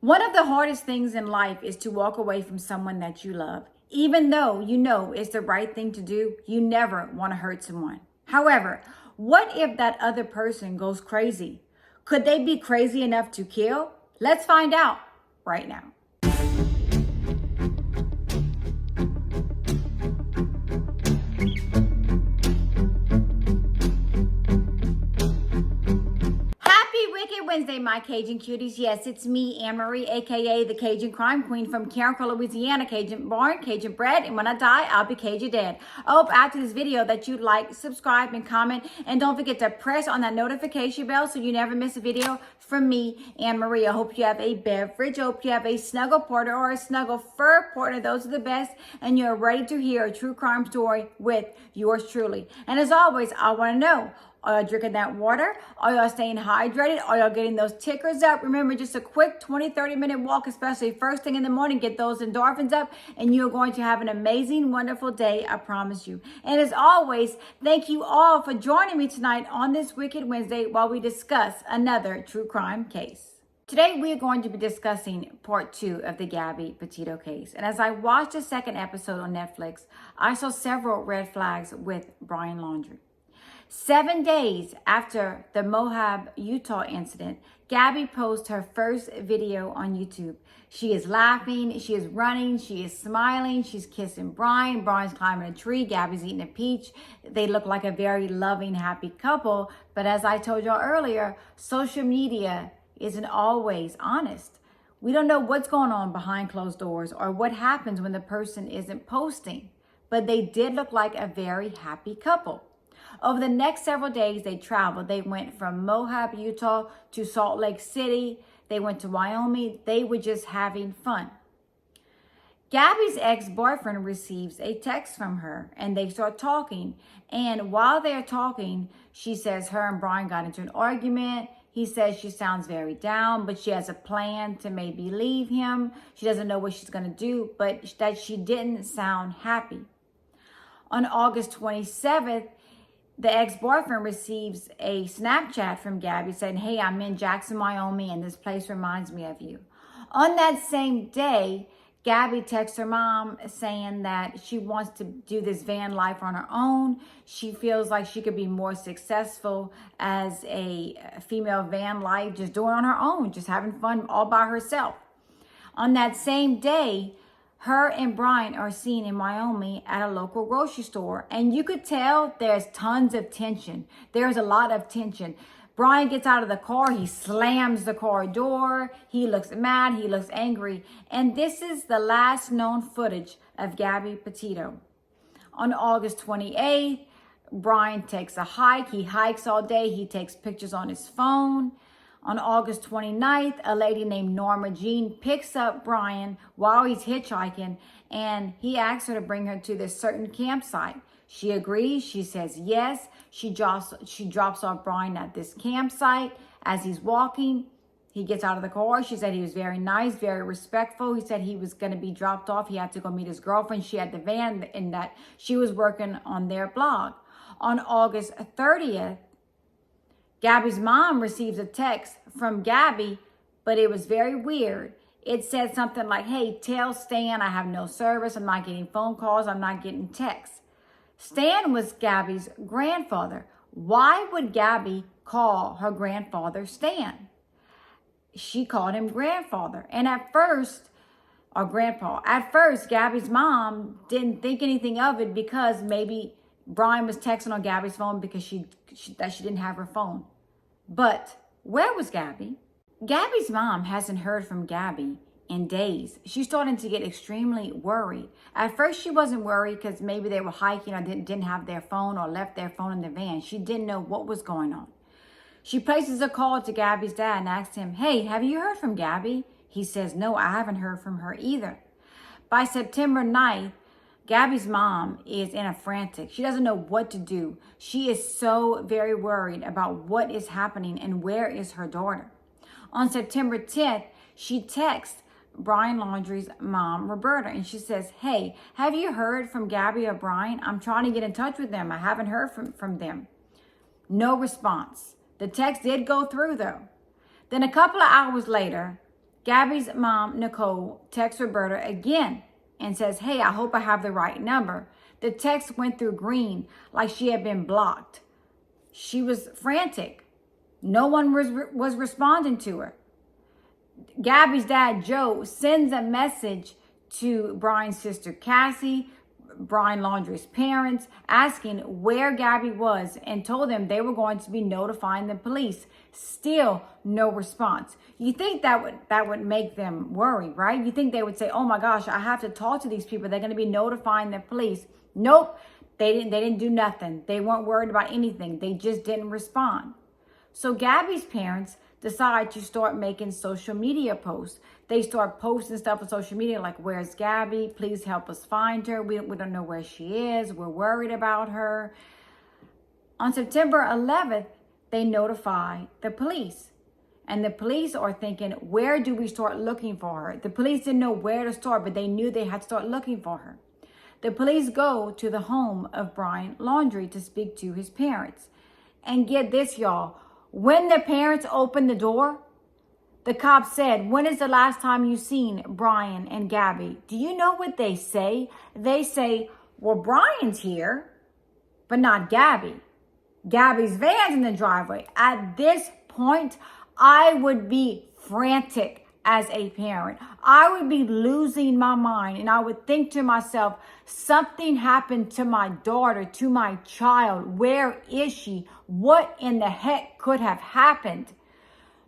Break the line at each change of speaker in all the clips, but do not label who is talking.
One of the hardest things in life is to walk away from someone that you love. Even though you know it's the right thing to do, you never want to hurt someone. However, what if that other person goes crazy? Could they be crazy enough to kill? Let's find out right now. Wicked Wednesday, my Cajun cuties. Yes, it's me, Anne-Marie, aka the Cajun Crime Queen from Carrollton, Louisiana. Cajun born, Cajun bred, and when I die, I'll be Cajun dead. I hope after this video that you like, subscribe, and comment. And don't forget to press on that notification bell so you never miss a video from me, Anne-Marie. I hope you have a beverage. I hope you have a snuggle porter or a snuggle fur porter. Those are the best. And you're ready to hear a true crime story with yours truly. And as always, I want to know, are y'all drinking that water? Are y'all staying hydrated? Are y'all getting those tickers up? Remember, just a quick 20-30 minute walk, especially first thing in the morning, get those endorphins up, and you're going to have an amazing, wonderful day, I promise you. And as always, thank you all for joining me tonight on this Wicked Wednesday while we discuss another true crime case. Today, we are going to be discussing part 2 of the Gabby Petito case. And as I watched the second episode on Netflix, I saw several red flags with Brian Laundrie. 7 days after the Moab, Utah incident, Gabby posted her first video on YouTube. She is laughing, she is running, she is smiling, she's kissing Brian. Brian's climbing a tree, Gabby's eating a peach. They look like a very loving, happy couple. But as I told y'all earlier, social media isn't always honest. We don't know what's going on behind closed doors or what happens when the person isn't posting. But they did look like a very happy couple. Over the next several days, they traveled. They went from Moab, Utah to Salt Lake City. They went to Wyoming. They were just having fun. Gabby's ex-boyfriend receives a text from her and they start talking. And while they're talking, she says her and Brian got into an argument. He says she sounds very down, but she has a plan to maybe leave him. She doesn't know what she's going to do, but that she didn't sound happy. On August 27th, the ex-boyfriend receives a Snapchat from Gabby saying, hey, I'm in Jackson, Wyoming, and this place reminds me of you. On that same day, Gabby texts her mom saying that she wants to do this van life on her own. She feels like she could be more successful as a female van life, just doing it on her own, just having fun all by herself. On that same day, her and Brian are seen in Wyoming at a local grocery store. And you could tell there's tons of tension. There's a lot of tension. Brian gets out of the car. He slams the car door. He looks mad. He looks angry. And this is the last known footage of Gabby Petito. On August 28th, Brian takes a hike. He hikes all day. He takes pictures on his phone. On August 29th, a lady named Norma Jean picks up Brian while he's hitchhiking, and he asks her to bring her to this certain campsite. She agrees. She says yes. She drops off Brian at this campsite. As he's walking, he gets out of the car. She said he was very nice, very respectful. He said he was going to be dropped off. He had to go meet his girlfriend. She had the van in that she was working on their blog. On August 30th, Gabby's mom receives a text from Gabby, but it was very weird. It said something like, hey, tell Stan I have no service. I'm not getting phone calls. I'm not getting texts. Stan was Gabby's grandfather. Why would Gabby call her grandfather Stan? She called him grandfather. And at first, or grandpa, at first, Gabby's mom didn't think anything of it because maybe Brian was texting on Gabby's phone because she didn't have her phone. But where was Gabby? Gabby's mom hasn't heard from Gabby in days. She's starting to get extremely worried. At first, she wasn't worried because maybe they were hiking or didn't have their phone or left their phone in the van. She didn't know what was going on. She places a call to Gabby's dad and asks him, hey, have you heard from Gabby? He says, no, I haven't heard from her either. By September 9th, Gabby's mom is in a frantic. She doesn't know what to do. She is so very worried about what is happening and where is her daughter. On September 10th, she texts Brian Laundrie's mom, Roberta, and she says, hey, have you heard from Gabby or Brian? I'm trying to get in touch with them. I haven't heard from them. No response. The text did go through, though. Then a couple of hours later, Gabby's mom, Nicole, texts Roberta again and says, hey, I hope I have the right number. The text went through green like she had been blocked. She was frantic. No one was responding to her. Gabby's dad, Joe, sends a message to Brian's sister, Cassie, Brian Laundrie's parents, asking where Gabby was and told them they were going to be notifying the police. Still no response. You think that would make them worry, right? You think they would say, oh my gosh, I have to talk to these people. They're going to be notifying the police. Nope, they didn't do nothing. They weren't worried about anything. They just didn't respond. So Gabby's parents decide to start making social media posts. They start posting stuff on social media like, where's Gabby? Please help us find her. We don't know where she is. We're worried about her. On September 11th, they notify the police. And the police are thinking, where do we start looking for her? The police didn't know where to start, but they knew they had to start looking for her. The police go to the home of Brian Laundrie to speak to his parents. And get this, y'all. When the parents opened the door, the cops said, when is the last time you seen Brian and Gabby? Do you know what they say? They say, well, Brian's here, but not Gabby. Gabby's van's in the driveway. At this point, I would be frantic as a parent. I would be losing my mind, and I would think to myself, something happened to my daughter, to my child. Where is she? What in the heck could have happened?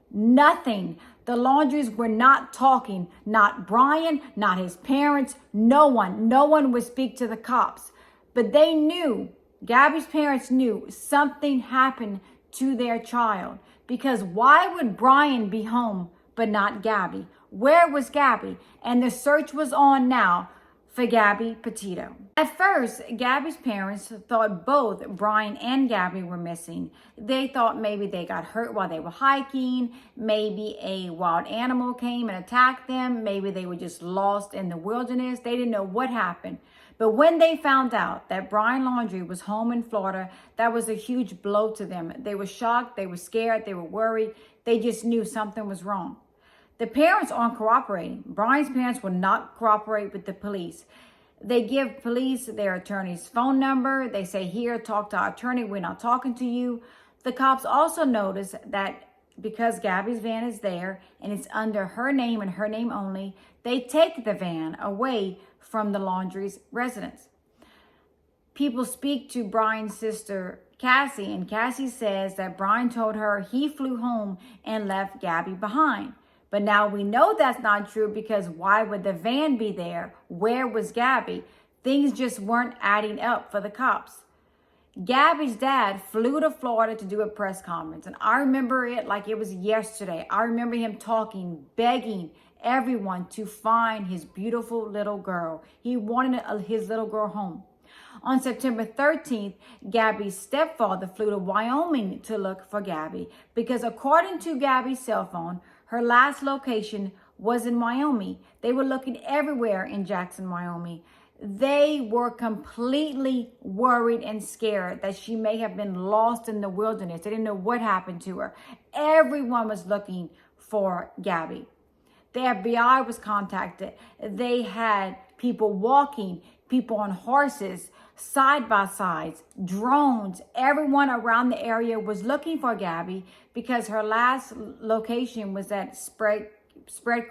Nothing. The Laundries were not talking. Not Brian, not his parents, no one. No one would speak to the cops. But they knew, Gabby's parents knew something happened to their child. Because why would Brian be home but not Gabby? Where was Gabby? And the search was on now for Gabby Petito. At first, Gabby's parents thought both Brian and Gabby were missing. They thought maybe they got hurt while they were hiking. Maybe a wild animal came and attacked them. Maybe they were just lost in the wilderness. They didn't know what happened. But when they found out that Brian Laundrie was home in Florida, that was a huge blow to them. They were shocked, they were scared, they were worried. They just knew something was wrong. The parents aren't cooperating. Brian's parents will not cooperate with the police. They give police their attorney's phone number. They say, here, talk to our attorney. We're not talking to you. The cops also notice that because Gabby's van is there and it's under her name and her name only, they take the van away from the Laundrie's residence. People speak to Brian's sister, Cassie, and Cassie says that Brian told her he flew home and left Gabby behind. But now we know that's not true, because why would the van be there? Where was Gabby? Things just weren't adding up for the cops. Gabby's dad flew to Florida to do a press conference. And I remember it like it was yesterday. I remember him talking, begging everyone to find his beautiful little girl. He wanted his little girl home. On September 13th, Gabby's stepfather flew to Wyoming to look for Gabby, because according to Gabby's cell phone, her last location was in Wyoming. They were looking everywhere in Jackson, Wyoming. They were completely worried and scared that she may have been lost in the wilderness. They didn't know what happened to her. Everyone was looking for Gabby. The FBI was contacted. They had people walking, people on horses, side-by-sides, drones. Everyone around the area was looking for Gabby, because her last location was at Spread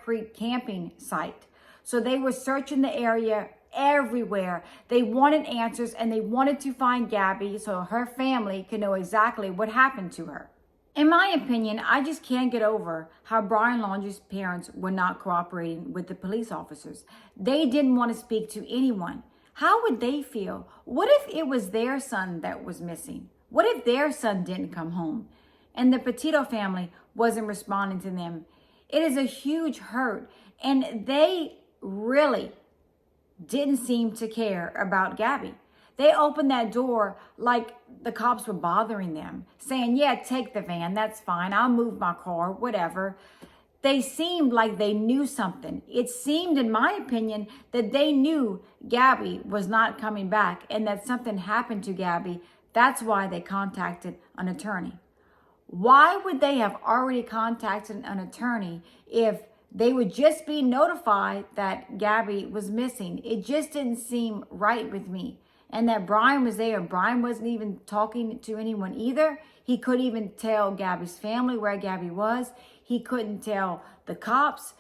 Creek camping site. So they were searching the area everywhere. They wanted answers, and they wanted to find Gabby so her family could know exactly what happened to her. In my opinion, I just can't get over how Brian Laundrie's parents were not cooperating with the police officers. They didn't want to speak to anyone. How would they feel? What if it was their son that was missing? What if their son didn't come home and the Petito family wasn't responding to them? It is a huge hurt, and they really didn't seem to care about Gabby. They opened that door like the cops were bothering them, saying, yeah, take the van, that's fine, I'll move my car, whatever. They seemed like they knew something. It seemed, in my opinion, that they knew Gabby was not coming back and that something happened to Gabby. That's why they contacted an attorney. Why would they have already contacted an attorney if They would just be notified that Gabby was missing. It just didn't seem right with me. And that Brian was there. Brian wasn't even talking to anyone either. He couldn't even tell Gabby's family where Gabby was. He couldn't tell the cops.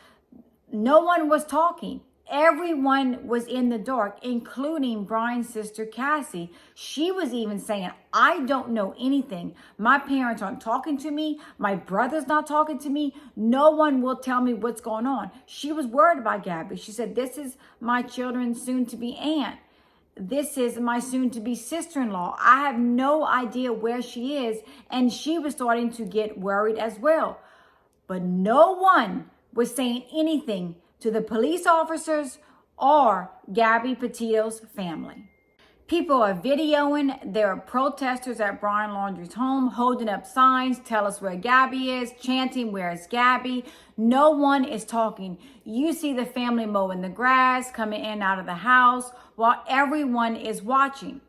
No one was talking. Everyone was in the dark, including Brian's sister, Cassie. She was even saying, I don't know anything. My parents aren't talking to me. My brother's not talking to me. No one will tell me what's going on. She was worried about Gabby. She said, this is my children's soon-to-be aunt. This is my soon-to-be sister-in-law. I have no idea where she is. And she was starting to get worried as well. But no one was saying anything to the police officers or Gabby Petito's family. People are videoing. There are protesters at Brian Laundrie's home holding up signs, tell us where Gabby is, chanting, where's Gabby? No one is talking. You see the family mowing the grass, coming in and out of the house while everyone is watching.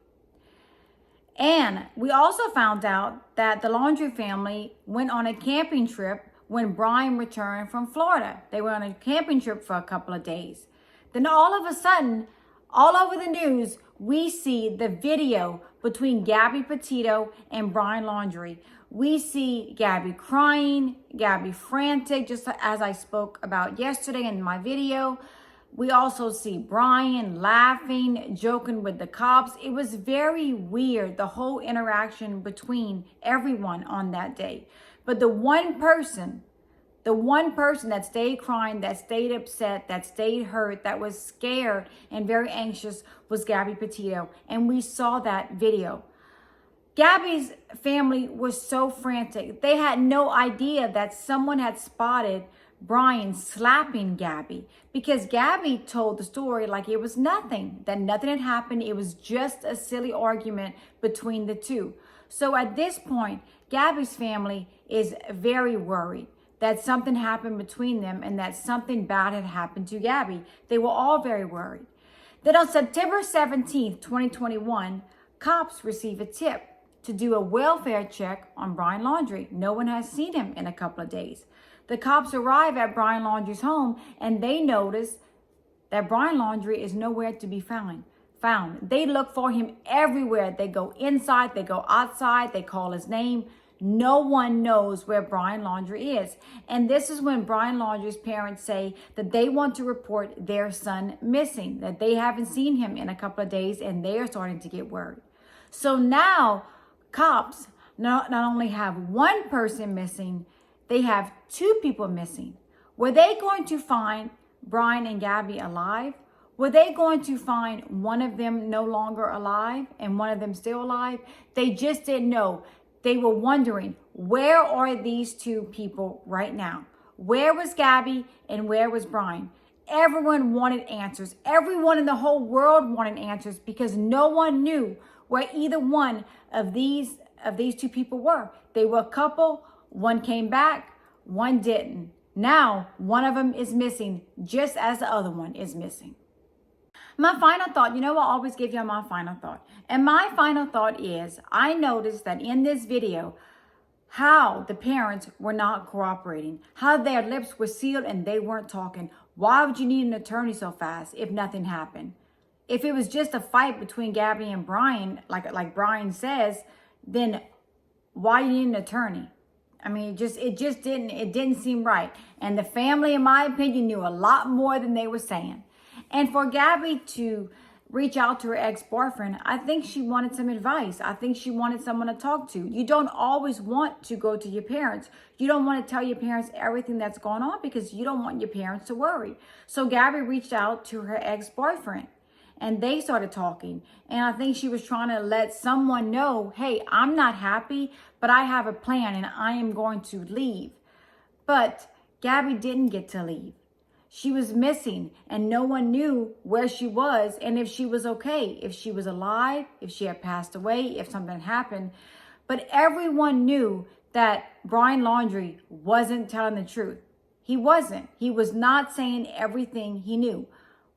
And we also found out that the Laundrie family went on a camping trip when Brian returned from Florida. They were on a camping trip for a couple of days. Then all of a sudden, all over the news, we see the video between Gabby Petito and Brian Laundrie. We see Gabby crying, Gabby frantic, just as I spoke about yesterday in my video. We also see Brian laughing, joking with the cops. It was very weird, the whole interaction between everyone on that day. But the one person that stayed crying, that stayed upset, that stayed hurt, that was scared and very anxious was Gabby Petito. And we saw that video. Gabby's family was so frantic. They had no idea that someone had spotted Brian slapping Gabby, because Gabby told the story like it was nothing, that nothing had happened. It was just a silly argument between the two. So at this point, Gabby's family is very worried that something happened between them and that something bad had happened to Gabby. They were all very worried. Then on September 17th, 2021, cops receive a tip to do a welfare check on Brian Laundrie. No one has seen him in a couple of days. The cops arrive at Brian Laundrie's home and they notice that Brian Laundrie is nowhere to be found. They look for him everywhere. They go inside, they go outside, they call his name. No one knows where Brian Laundrie is. And this is when Brian Laundrie's parents say that they want to report their son missing, that they haven't seen him in a couple of days and they are starting to get worried. So now cops not only have one person missing, they have two people missing. Were they going to find Brian and Gabby alive? Were they going to find one of them no longer alive and one of them still alive? They just didn't know. They were wondering, where are these two people right now? Where was Gabby and where was Brian? Everyone wanted answers. Everyone in the whole world wanted answers because no one knew where either one of these two people were. They were a couple. One came back, one didn't. Now, one of them is missing just as the other one is missing. My final thought, I always give you my final thought. And my final thought is, I noticed that in this video, how the parents were not cooperating, how their lips were sealed and they weren't talking. Why would you need an attorney so fast if nothing happened? If it was just a fight between Gabby and Brian, like Brian says, then why you need an attorney? I mean, it didn't seem right. And the family, in my opinion, knew a lot more than they were saying. And for Gabby to reach out to her ex-boyfriend, I think she wanted some advice. I think she wanted someone to talk to. You don't always want to go to your parents. You don't want to tell your parents everything that's going on because you don't want your parents to worry. So Gabby reached out to her ex-boyfriend and they started talking. And I think she was trying to let someone know, hey, I'm not happy, but I have a plan and I am going to leave. But Gabby didn't get to leave. She was missing and no one knew where she was and if she was okay, if she was alive, if she had passed away, if something happened. But everyone knew that Brian Laundrie wasn't telling the truth. He wasn't. He was not saying everything he knew.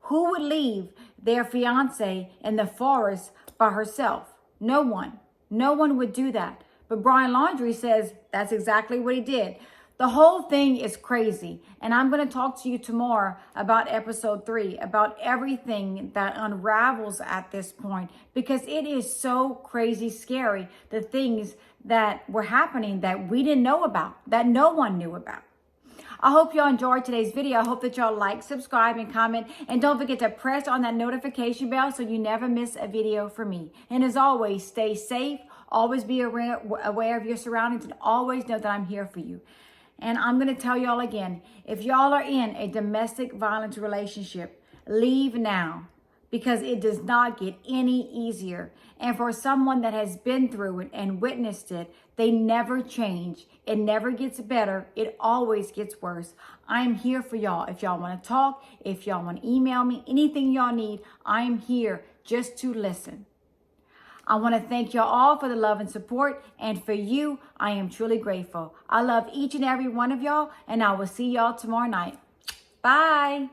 Who would leave their fiance in the forest by herself? No one. No one would do that. But Brian Laundrie says that's exactly what he did. The whole thing is crazy. And I'm going to talk to you tomorrow about episode 3, about everything that unravels at this point, because it is so crazy scary, the things that were happening that we didn't know about, that no one knew about. I hope y'all enjoyed today's video. I hope that y'all like, subscribe, and comment. And don't forget to press on that notification bell so you never miss a video from me. And as always, stay safe. Always be aware of your surroundings, and always know that I'm here for you. And I'm going to tell y'all again, if y'all are in a domestic violence relationship, leave now, because it does not get any easier. And for someone that has been through it and witnessed it, they never change. It never gets better. It always gets worse. I'm here for y'all. If y'all want to talk, if y'all want to email me, anything y'all need, I'm here just to listen. I want to thank y'all all for the love and support. And for you, I am truly grateful. I love each and every one of y'all. And I will see y'all tomorrow night. Bye.